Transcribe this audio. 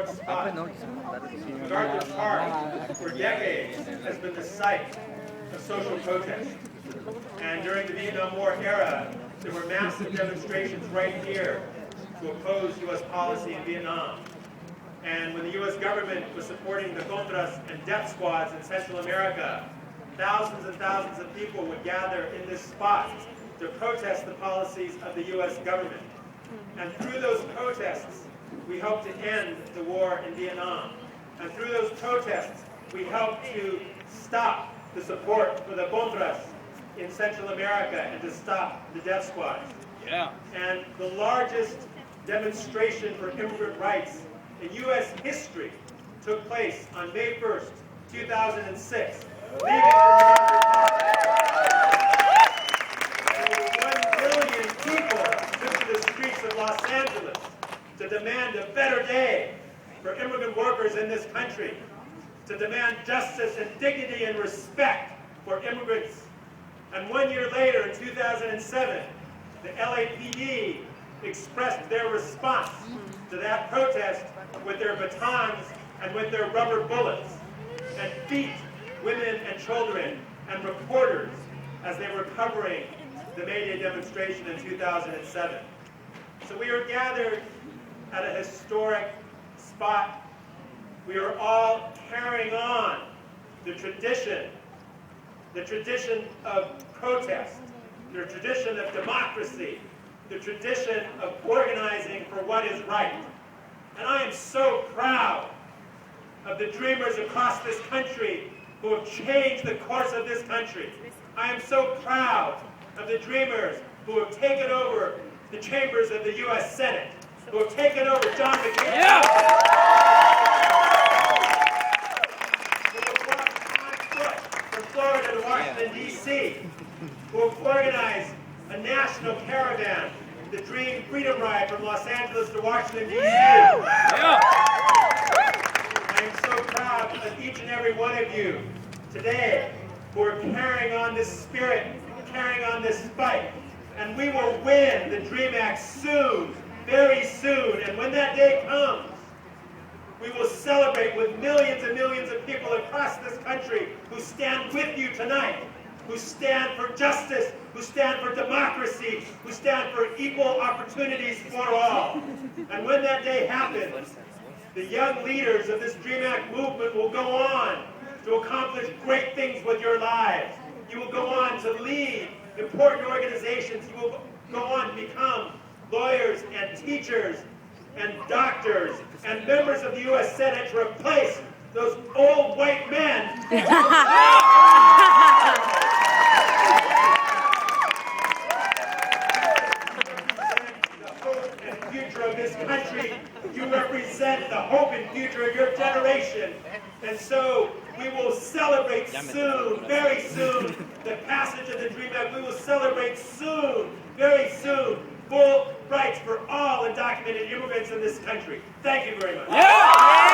historic spot. MacCarthur Park, for decades, has been the site of social protest. And during the Vietnam War era, there were massive demonstrations right here to oppose U.S. policy in Vietnam. And when the U.S. government was supporting the Contras and death squads in Central America, thousands and thousands of people would gather in this spot to protest the policies of the U.S. government. And through those protests, we hope to end the war in Vietnam. And through those protests, we help to stop the support for the Contras in Central America and to stop the death squads. Yeah. And the largest demonstration for immigrant rights in U.S. history took place on May 1st, 2006. Leaving from 1 million people took to the streets of Los Angeles to demand a better day for immigrant workers in this country, to demand justice and dignity and respect for immigrants. And 1 year later, in 2007, the LAPD expressed their response to that protest with their batons and with their rubber bullets, and beat women and children and reporters as they were covering the May Day demonstration in 2007. So we are gathered at a historic spot. We are all carrying on the tradition of protest, the tradition of democracy, the tradition of organizing for what is right. And I am so proud of the dreamers across this country who have changed the course of this country. I am so proud of the dreamers who have taken over the chambers of the U.S. Senate, who have taken over John McCain. Yeah. Who have walked on foot from Florida to Washington, D.C., who have organized a national caravan, the Dream Freedom Ride from Los Angeles to Washington, D.C. Yeah. I am so proud of each and every one of you today who are carrying on this spirit, carrying on this fight. And we will win the DREAM Act soon, very soon. And when that day comes, we will celebrate with millions and millions of people across this country who stand with you tonight, who stand for justice, who stand for democracy, who stand for equal opportunities for all. And when that day happens, the young leaders of this DREAM Act movement will go on to accomplish great things with your lives. You will go on to lead important organizations. You will go on to become lawyers and teachers and doctors and members of the U.S. Senate to replace those old white men. Of this country, you represent the hope and future of your generation. And so we will celebrate soon, very soon, the passage of the DREAM Act. We will celebrate soon, very soon, full rights for all undocumented immigrants in this country. Thank you very much. Yeah.